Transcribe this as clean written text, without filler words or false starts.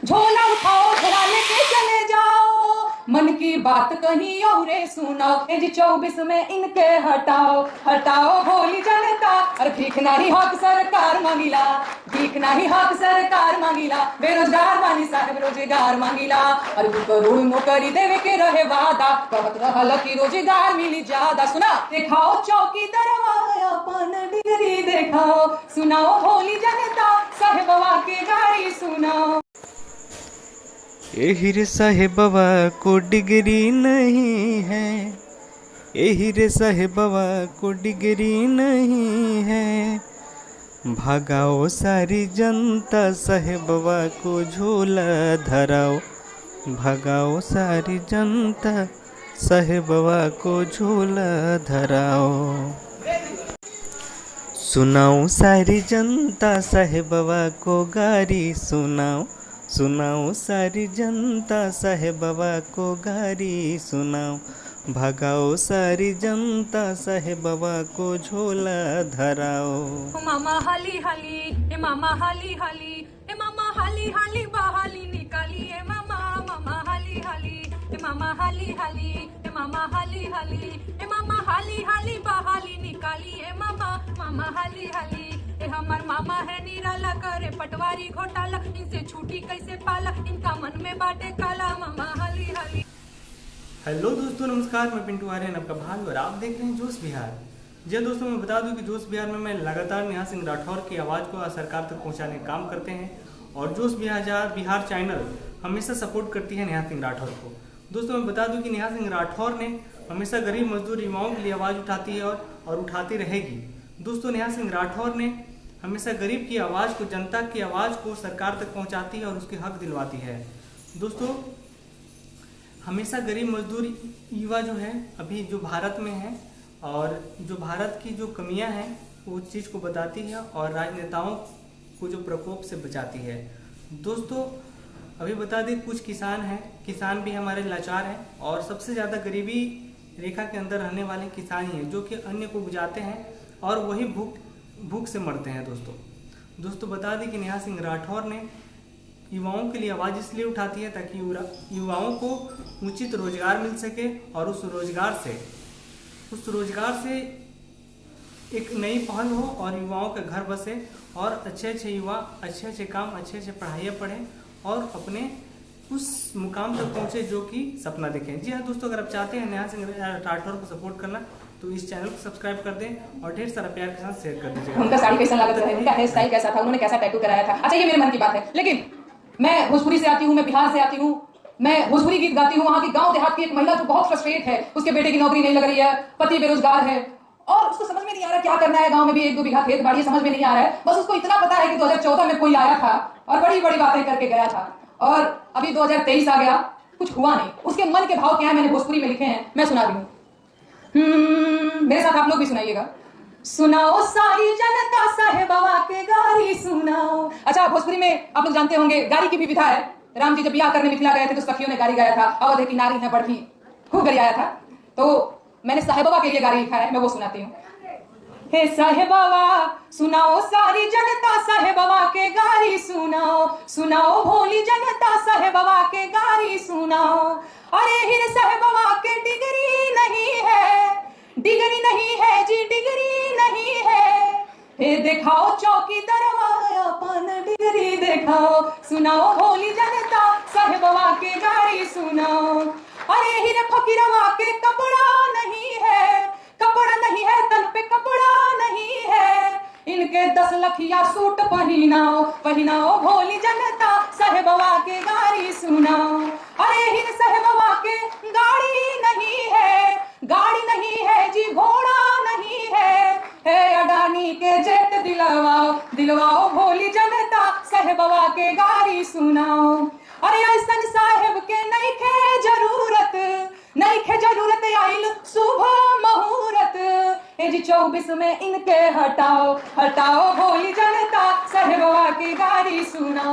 झोला उठाओ झोला लेके चले जाओ, मन की बात कहीं और सुनाओ। एज 24 में इनके हटाओ हटाओ भोली जनता। अरे भीख नहीं हक सरकार मांगिला, भीख नहीं हक सरकार मांगिला, बेरोजगार बानी साहब रोजगार मांगिला। अरे 2 करोड़ नौकरी देवे के रहे वादा, कहत रहल कि रोजगार मिली ज्यादा। सुना दिखाओ चौकी दरवा अपन डिग्री दिखाओ, सुनाओ भोली जनता साहेबवा के गाड़ी सुनाओ। एही रे साहेबवा को डिग्री नहीं है, एही रे साहेबवा को डिग्री नहीं है। भगाओ सारी जनता साहेबवा को झोला धराओ, भगाओ सारी जनता साहेबवा को झोला धराओ। सुनाओ सारी जनता साहेबवा को गारी सुनाओ, सुनाओ सारी जनता साहेबवा को गारी सुनाओ। भगाओ सारी जनता साहेबवा को झोला धराओ। मामा हाली हाली ए मामा हाली हाली ए मामा हाली हाली बहाली निकाली ए मामा मामा हाली हाली ए मामा हाली हाली ए मामा हाली हाली ए मामा हाली हाली बहाली निकाली ए मामा मामा हाली हाली। ए हमार मामा है निराला करे पटवारी घोटाला, इनसे छूटी कैसे पाला इनका मन में बाटे काला मामा हाली हाली। हेलो दोस्तों, नमस्कार। मैं पिंटू आर्यन आपका भाई और आप देख रहे हैं जोश बिहार। जी दोस्तों, मैं बता दूं कि जोश बिहार में मैं लगातार नेहा सिंह राठौर की आवाज़ को सरकार तक पहुंचाने का काम करते हैं और जोश बिहार चैनल हमेशा सपोर्ट करती है नेहा सिंह राठौर को। दोस्तों, मैं बता दूं कि नेहा सिंह राठौर ने हमेशा गरीब मजदूर युवाओं के लिए आवाज़ उठाती है और उठाती रहेगी। दोस्तों, नेहा सिंह राठौर ने हमेशा गरीब की आवाज़ को, जनता की आवाज़ को सरकार तक पहुँचाती है और उसके हक दिलवाती है। दोस्तों, हमेशा गरीब मजदूर युवा जो है अभी जो भारत में है और जो भारत की जो कमियां हैं वो चीज़ को बताती है और राजनेताओं को जो प्रकोप से बचाती है। दोस्तों, अभी बता दें कुछ किसान हैं, किसान भी हमारे लाचार हैं और सबसे ज़्यादा गरीबी रेखा के अंदर रहने वाले किसान ही हैं जो कि अन्य को बुझाते हैं और वही भूख से मरते हैं। दोस्तों बता दें कि नेहा सिंह राठौर ने युवाओं के लिए आवाज़ इसलिए उठाती है ताकि युवाओं को उचित रोजगार मिल सके और उस रोजगार से एक नई पहल हो और युवाओं का घर बसे और अच्छे युवा अच्छे काम, अच्छे पढ़ाइयाँ पढ़ें और अपने उस मुकाम तक पहुँचे जो कि सपना देखें। जी हाँ दोस्तों, अगर आप चाहते हैं नेहा सिंह राठौर को सपोर्ट करना तो इस चैनल को सब्सक्राइब कर दें और ढेर सारा प्यार के साथ शेयर कर दीजिएगा। उनका साड़ी कैसा लगा था, उनका हेयर स्टाइल कैसा था, उन्होंने कैसा टैटू कराया था। अच्छा, ये मेरे मन की बात है, लेकिन मैं भोजपुरी से आती हूँ, मैं बिहार से आती हूँ, मैं भोजपुरी गीत गाती हूँ। वहाँ की गांव देहात की एक महिला जो बहुत फ्रस्ट्रेट है, उसके बेटे की नौकरी नहीं लग रही है, पति बेरोजगार है और उसको समझ में नहीं आ रहा क्या करना है। गांव में भी 1-2 बीघा खेत बाड़ी समझ में नहीं आ रहा है। बस उसको इतना पता है कि 2014 में कोई आया था और बड़ी बड़ी बातें करके गया था और अभी 2023 आ गया, कुछ हुआ नहीं। उसके मन के भाव क्या है मैंने भोजपुरी में लिखे हैं, मैं सुना रही हूँ। मेरे साथ आप लोग भी सुनाइएगा। सुनाओ सारी जनता साहेबवा के गारी सुनाओ। अच्छा, भोजपुरी में आप लोग जानते होंगे गारी की भी विधा है। राम जी जब ब्याह करने मिथिला गए थे तो सखियों ने गारी गाया था, अवध की नारी है बढ़ी, खूब गरियाया था। तो मैंने साहेबवा के लिए गारी लिखा है, मैं वो सुनाती हूँ। हे साहेबवा सुनाओ सारी जनता साहेबवा के गारी सुनाओ, सुनाओ भोली जनता साहेबवा के गारी सुनाओ। अरे हिर साहेबवा के डिग्री नहीं है, डिग्री नहीं है जी, डिग्री नहीं है। हे दिखाओ चौकी दरवा अपन डिग्री दिखाओ, सुनाओ भोली जनता साहेबवा के गारी सुनाओ। अरे हिर फकीरवा के कपड़ा नहीं है, कपड़ा नहीं है, तन पे कपड़ा नहीं है। इनके 10 लखिया सूट पहनाओ, पहनाओ भोली जनता साहेबवा के गारी सुनाओ। अरे हिर साहेबवा के गाड़ी नहीं है, गाड़ी नहीं है जी, घोड़ा नहीं है। हे अडानी के जेट दिलवाओ, दिलवाओ भोली जनता साहेबवा के गारी सुनाओ। अरे ऐसन साहेब के नहीं खे जरूरत, नहीं खे जरूरत आइल सुबह मुहूर्त। एज 24 में इनके हटाओ हटाओ भोली जनता साहेबवा की गारी सुनाओ।